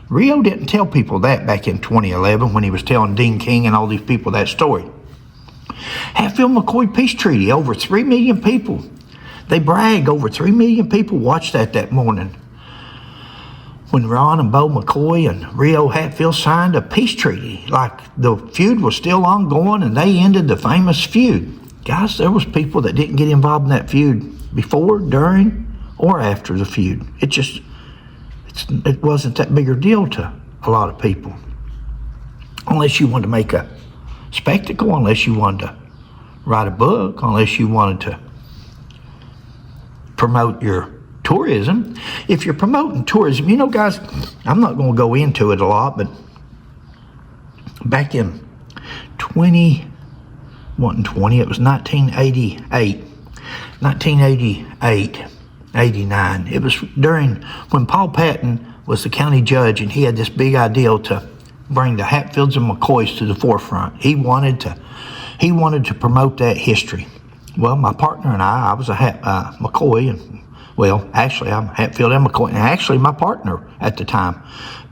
Rio didn't tell people that back in 2011 when he was telling Dean King and all these people that story. Hatfield-McCoy Peace Treaty, over 3 million people. They brag, over 3 million people watched that morning. When Ron and Bo McCoy and Rio Hatfield signed a peace treaty, like the feud was still ongoing and they ended the famous feud. Guys, there was people that didn't get involved in that feud before, during, or after the feud. It wasn't that big a deal to a lot of people. Unless you wanted to make a spectacle, unless you wanted to write a book, unless you wanted to promote your tourism. If you're promoting tourism, you know, guys, I'm not going to go into it a lot, but back in it was 1988, 89. It was during when Paul Patton was the county judge, and he had this big idea to bring the Hatfields and McCoys to the forefront. He wanted to promote that history. Well, my partner and I was a McCoy, and well, actually I'm Hatfield and McCoy, and actually my partner at the time,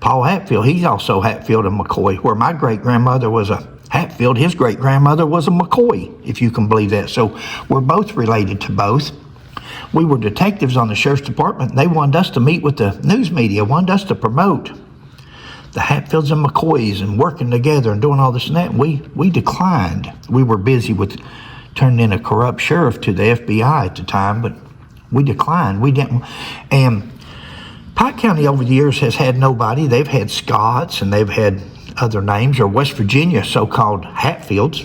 Paul Hatfield, he's also Hatfield and McCoy. Where my great grandmother was a Hatfield, his great grandmother was a McCoy, if you can believe that. So we're both related to both. We were detectives on the sheriff's department, and they wanted us to meet with the news media, wanted us to promote the Hatfields and McCoys and working together and doing all this and that. And we declined. We were busy with turning in a corrupt sheriff to the FBI at the time, but we declined. We didn't. And Pike County over the years has had nobody. They've had Scots and they've had other names, or West Virginia so-called Hatfields.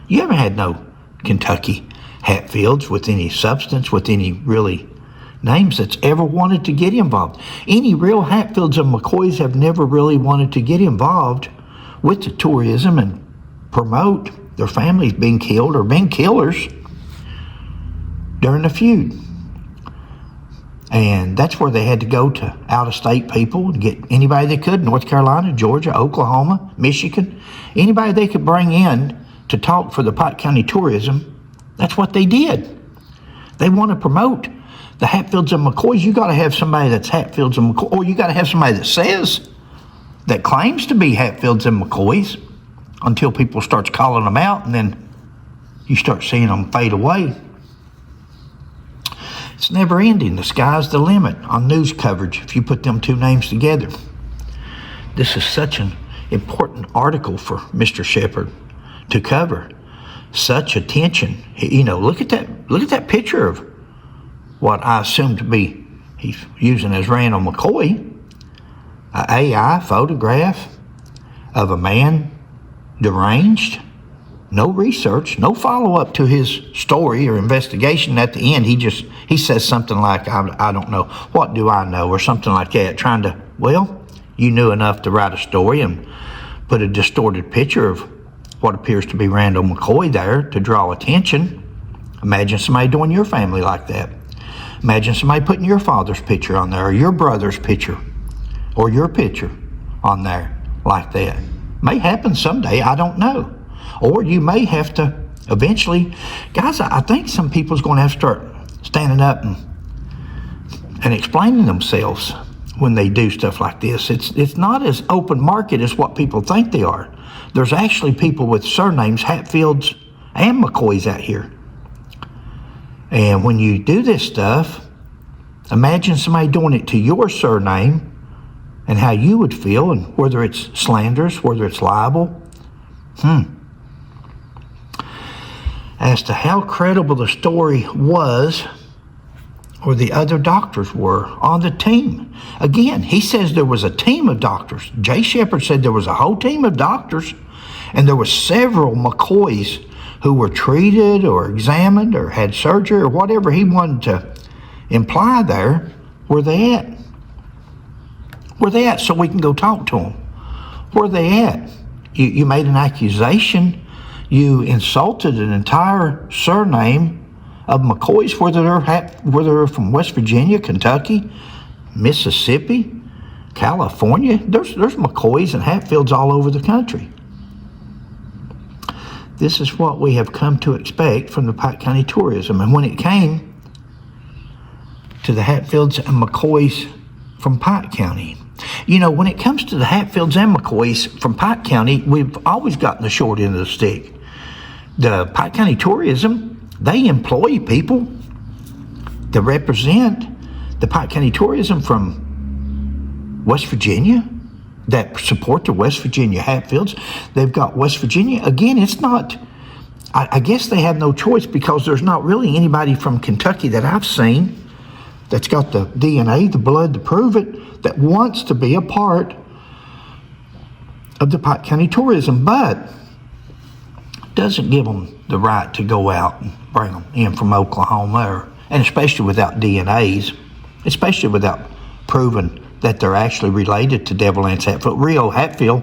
You haven't had no Kentucky Hatfields with any substance, with any really names that's ever wanted to get involved. Any real Hatfields and McCoys have never really wanted to get involved with the tourism and promote their families being killed or being killers during the feud. And that's where they had to go to out-of-state people and get anybody they could, North Carolina, Georgia, Oklahoma, Michigan, anybody they could bring in to talk for the Pike County Tourism. That's what they did. They want to promote the Hatfields and McCoys. You got to have somebody that's Hatfields and McCoys, or you got to have somebody that says, that claims to be Hatfields and McCoys, until people starts calling them out, and then you start seeing them fade away. It's never ending. The sky's the limit on news coverage if you put them two names together. This is such an important article for Mr. Shepard to cover. Such attention. You know, look at that picture of what I assume to be he's using as Randall McCoy, an AI photograph of a man deranged. No research, no follow-up to his story or investigation. At the end, he says something like, I don't know, what do I know, or something like that, trying to, well, you knew enough to write a story and put a distorted picture of what appears to be Randall McCoy there to draw attention. Imagine somebody doing your family like that. Imagine somebody putting your father's picture on there, or your brother's picture, or your picture on there like that. May happen someday, I don't know. Or you may have to eventually, guys, I think some people's going to have to start standing up and explaining themselves when they do stuff like this. It's not as open market as what people think they are. There's actually people with surnames, Hatfields and McCoys out here. And when you do this stuff, imagine somebody doing it to your surname and how you would feel, and whether it's slanderous, whether it's libel. As to how credible the story was, or the other doctors were on the team. Again, he says there was a team of doctors. Jay Shepard said there was a whole team of doctors, and there were several McCoys who were treated or examined or had surgery or whatever he wanted to imply there. Where they at? Where they at so we can go talk to them? Where they at? You made an accusation. You insulted an entire surname of McCoys, whether they're from West Virginia, Kentucky, Mississippi, California. There's McCoys and Hatfields all over the country. This is what we have come to expect from the Pike County Tourism. And when it came to the Hatfields and McCoys from Pike County, when it comes to the Hatfields and McCoys from Pike County, we've always gotten the short end of the stick. The Pike County Tourism, they employ people that represent the Pike County Tourism from West Virginia, that support the West Virginia Hatfields. They've got West Virginia. Again, it's not, I guess they have no choice because there's not really anybody from Kentucky that I've seen that's got the DNA, the blood to prove it, that wants to be a part of the Pike County Tourism, but doesn't give them the right to go out and bring them in from Oklahoma, and especially without DNAs, especially without proving that they're actually related to Devil Anse Hatfield. Rio Hatfield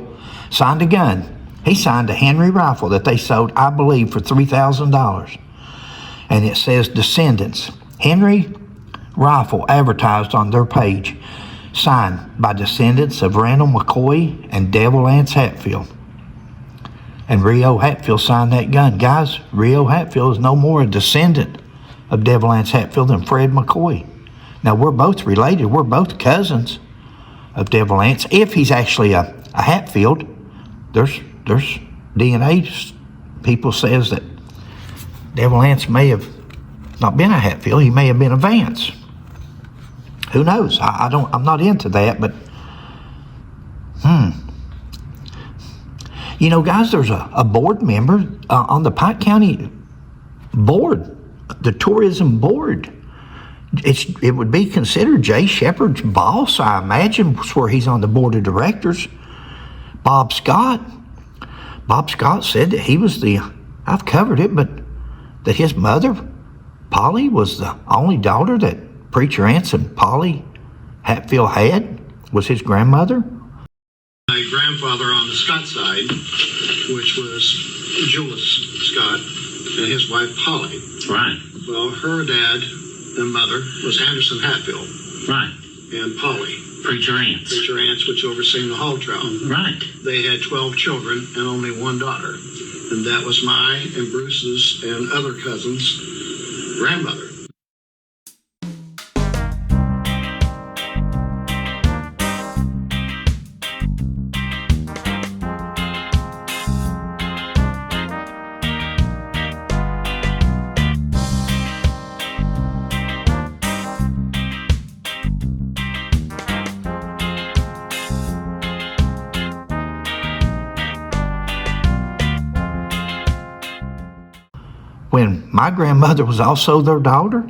signed a gun. He signed a Henry rifle that they sold, I believe, for $3,000. And it says descendants. Henry rifle advertised on their page, signed by descendants of Randall McCoy and Devil Anse Hatfield. And Rio Hatfield signed that gun. Guys, Rio Hatfield is no more a descendant of Devil Anse Hatfield than Fred McCoy. Now, we're both related. We're both cousins of Devil Anse. If he's actually a Hatfield, there's DNA. People says that Devil Anse may have not been a Hatfield. He may have been a Vance. Who knows? I'm not into that, but guys, there's a board member on the Pike County board, the tourism board. It would be considered Jay Shepard's boss, I imagine, where he's on the board of directors. Bob Scott. Bob Scott said that he was I've covered it, but that his mother, Polly, was the only daughter that Preacher Anse and Polly Hatfield had, was his grandmother. My grandfather on the Scott side, which was Julius Scott, and his wife Polly. Right. Well, her dad and mother was Anderson Hatfield. Right. And Polly. Preacher Anse. Preacher Anse, which overseen the hog trial. Right. They had 12 children and only one daughter. And that was my and Bruce's and other cousins' grandmother. When my grandmother was also their daughter,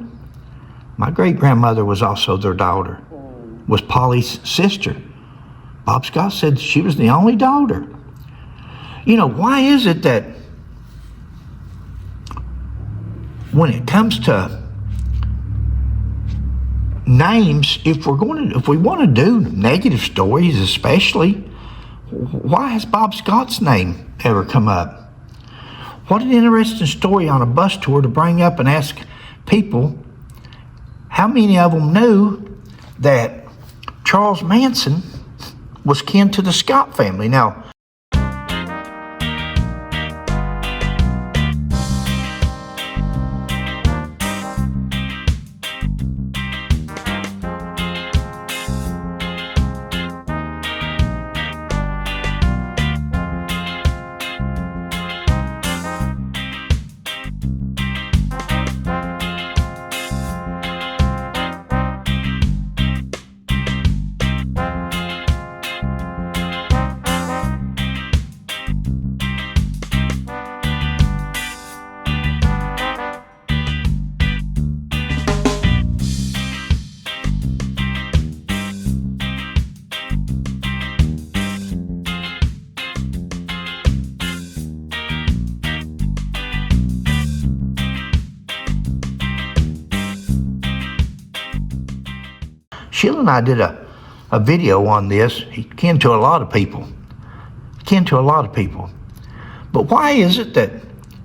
my great-grandmother was also their daughter, was Polly's sister. Bob Scott said she was the only daughter. Why is it that when it comes to names, if we want to do negative stories especially, why has Bob Scott's name ever come up? What an interesting story on a bus tour to bring up and ask people how many of them knew that Charles Manson was kin to the Scott family. Now, Sheila and I did a video on this. He kin to a lot of people. But why is it that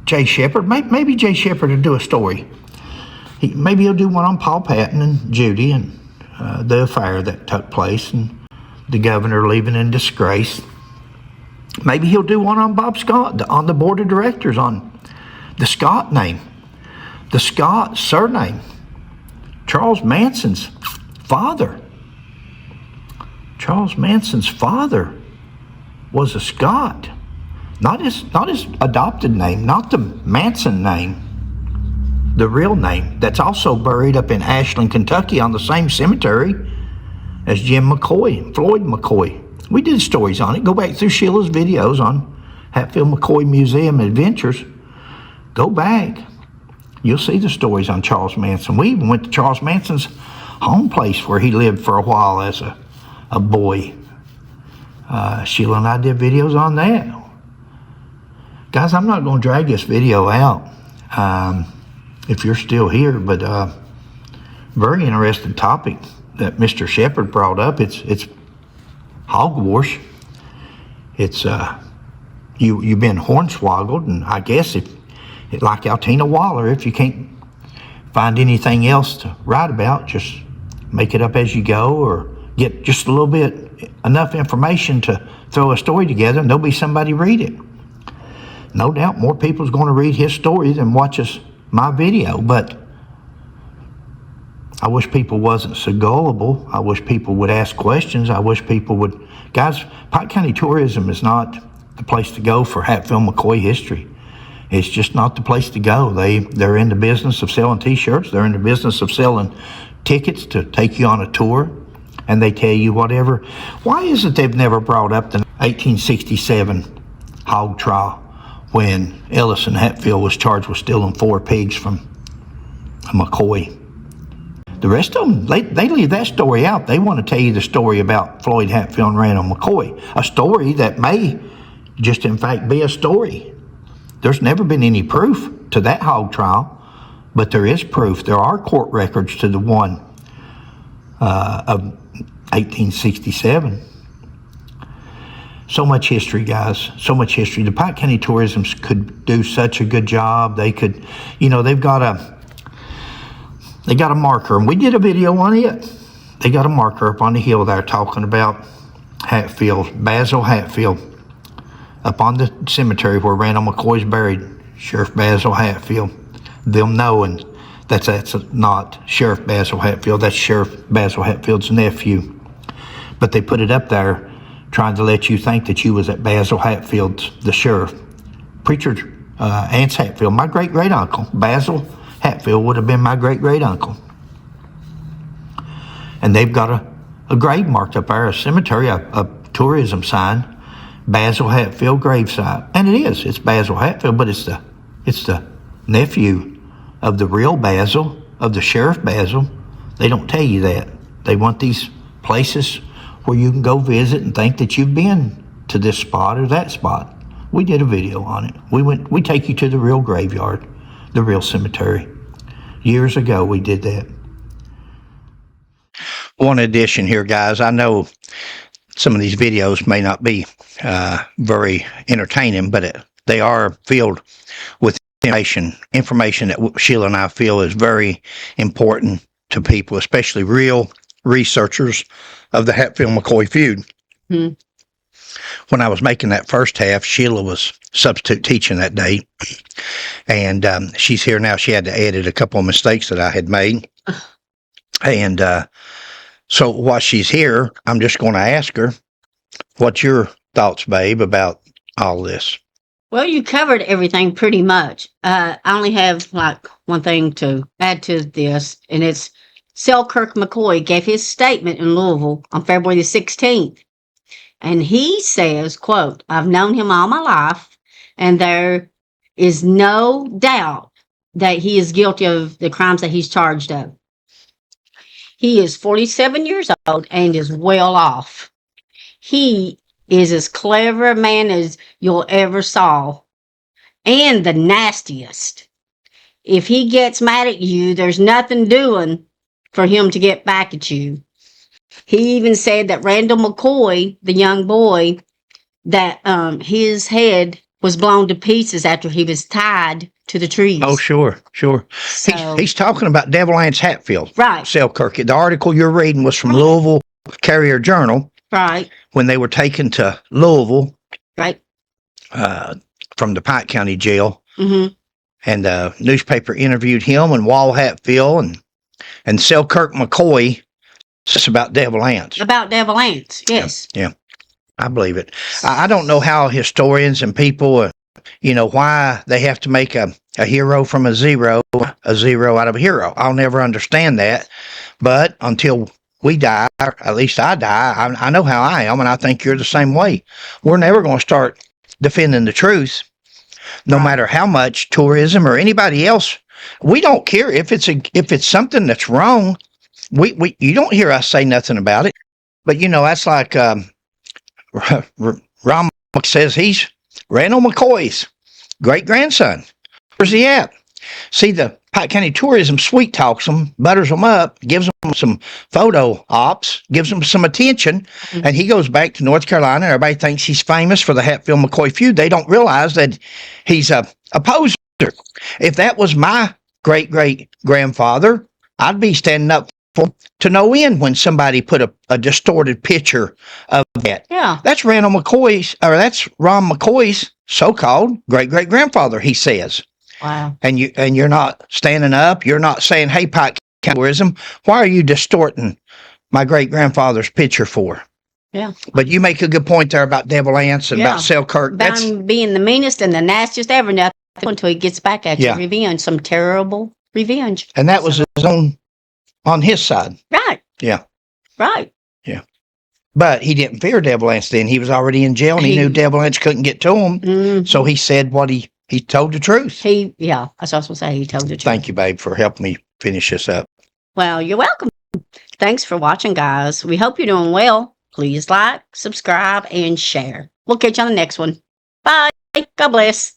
Jay Shepard, maybe Jay Shepard will do a story. Maybe he'll do one on Paul Patton and Judy and the affair that took place and the governor leaving in disgrace. Maybe he'll do one on Bob Scott, on the board of directors, on the Scott name, the Scott surname, Charles Manson's father. Charles Manson's father was a Scott. Not his adopted name, not the Manson name, the real name, that's also buried up in Ashland, Kentucky on the same cemetery as Jim McCoy, Floyd McCoy. We did stories on it. Go back through Sheila's videos on Hatfield McCoy Museum Adventures. Go back. You'll see the stories on Charles Manson. We even went to Charles Manson's home place where he lived for a while as a boy. Sheila and I did videos on that. Guys, I'm not going to drag this video out if you're still here, but very interesting topic that Mr. Shepard brought up. It's hogwash. It's you've been hornswoggled, and I guess if like Altina Waller, if you can't find anything else to write about, just make it up as you go, or get just a little bit enough information to throw a story together, and there'll be somebody read it. No doubt more people's going to read his story than watches my video, but I wish people wasn't so gullible. I wish people would ask questions. I wish people would... Guys, Pike County Tourism is not the place to go for Hatfield McCoy history. It's just not the place to go. They're in the business of selling T-shirts. They're in the business of selling tickets to take you on a tour, and they tell you whatever. Why is it they've never brought up the 1867 hog trial when Ellison Hatfield was charged with stealing 4 pigs from McCoy? The rest of them, they leave that story out. They want to tell you the story about Floyd Hatfield and Randall McCoy, a story that may just in fact be a story. There's never been any proof to that hog trial, but there is proof. There are court records to the one of 1867. So much history, guys. So much history. The Pike County Tourism could do such a good job. They could, they've got a marker, and we did a video on it. They got a marker up on the hill there talking about Hatfield, Basil Hatfield, up on the cemetery where Randall McCoy's buried, Sheriff Basil Hatfield. Them knowing that's not Sheriff Basil Hatfield, that's Sheriff Basil Hatfield's nephew. But they put it up there trying to let you think that you was at Basil Hatfield's, the sheriff. Preacher Anse Hatfield, my great-great-uncle, Basil Hatfield would have been my great-great-uncle. And they've got a grave marked up there, a cemetery, a tourism sign, Basil Hatfield gravesite. And it's Basil Hatfield, but it's the nephew of the real Basil, of the Sheriff Basil. They don't tell you that. They want these places where you can go visit and think that you've been to this spot or that spot. We did a video on it. We take you to the real graveyard, the real cemetery. Years ago, we did that. One addition here, guys. I know some of these videos may not be very entertaining, but they are filled with information that Sheila and I feel is very important to people, especially real researchers of the Hatfield-McCoy feud. Mm-hmm. When I was making that first half, Sheila was substitute teaching that day, and she's here now. She had to edit a couple of mistakes that I had made, and so while she's here, I'm just going to ask her, what's your thoughts, babe, about all this? Well, you covered everything pretty much. I only have like one thing to add to this, and it's Selkirk McCoy gave his statement in Louisville on February the 16th. And he says, quote, "I've known him all my life, and there is no doubt that he is guilty of the crimes that he's charged of. He is 47 years old and is well off. He is as clever a man as you'll ever saw, and the nastiest. If he gets mad at you, there's nothing doing for him to get back at you. He even said that Randall McCoy, the young boy, that his head was blown to pieces after he was tied to the trees. Oh, sure. So, He's talking about Devil Anse, Hatfield. right, Selkirk. The article you're reading was from Louisville Carrier Journal right, when they were taken to Louisville right. from the Pike County jail. Mm-hmm. And the newspaper interviewed him and Wall Hatfield and Selkirk McCoy. It's about Devil Anse. About Devil Anse, yes. Yeah, I believe it. I don't know how historians and people, why they have to make a hero from a zero out of a hero. I'll never understand that. But until we die, or at least I die, I know how I am, and I think you're the same way. We're never going to start defending the truth, no matter how much tourism or anybody else. We don't care if it's something that's wrong. You don't hear us say nothing about it. But that's like Ron says he's Randall McCoy's great grandson. Where's he at? See, the Pike County Tourism sweet talks them, butters them up, gives them some photo ops, gives them some attention, and he goes back to North Carolina. Everybody thinks he's famous for the Hatfield-McCoy feud. They don't realize that he's a poser. If that was my great-great-grandfather, I'd be standing up to no end when somebody put a distorted picture of that. Yeah. That's Randall McCoy's, or that's Ron McCoy's so-called great-great-grandfather, he says. Wow. And you're not standing up. You're not saying, "Hey, Pike County Tourism, why are you distorting my great-grandfather's picture for?" Yeah. But you make a good point there about Devil Anse and about Selkirk. About him being the meanest and the nastiest ever, nothing until he gets back at you. Revenge, some terrible revenge. And that was his own, on his side. Right. Yeah. Right. Yeah. But he didn't fear Devil Anse then. He was already in jail, and he knew Devil Anse couldn't get to him. Mm-hmm. So he said what he told the truth. That's what I was going to say. He told the truth. Thank you, babe, for helping me finish this up. Well, you're welcome. Thanks for watching, guys. We hope you're doing well. Please like, subscribe, and share. We'll catch you on the next one. Bye. God bless.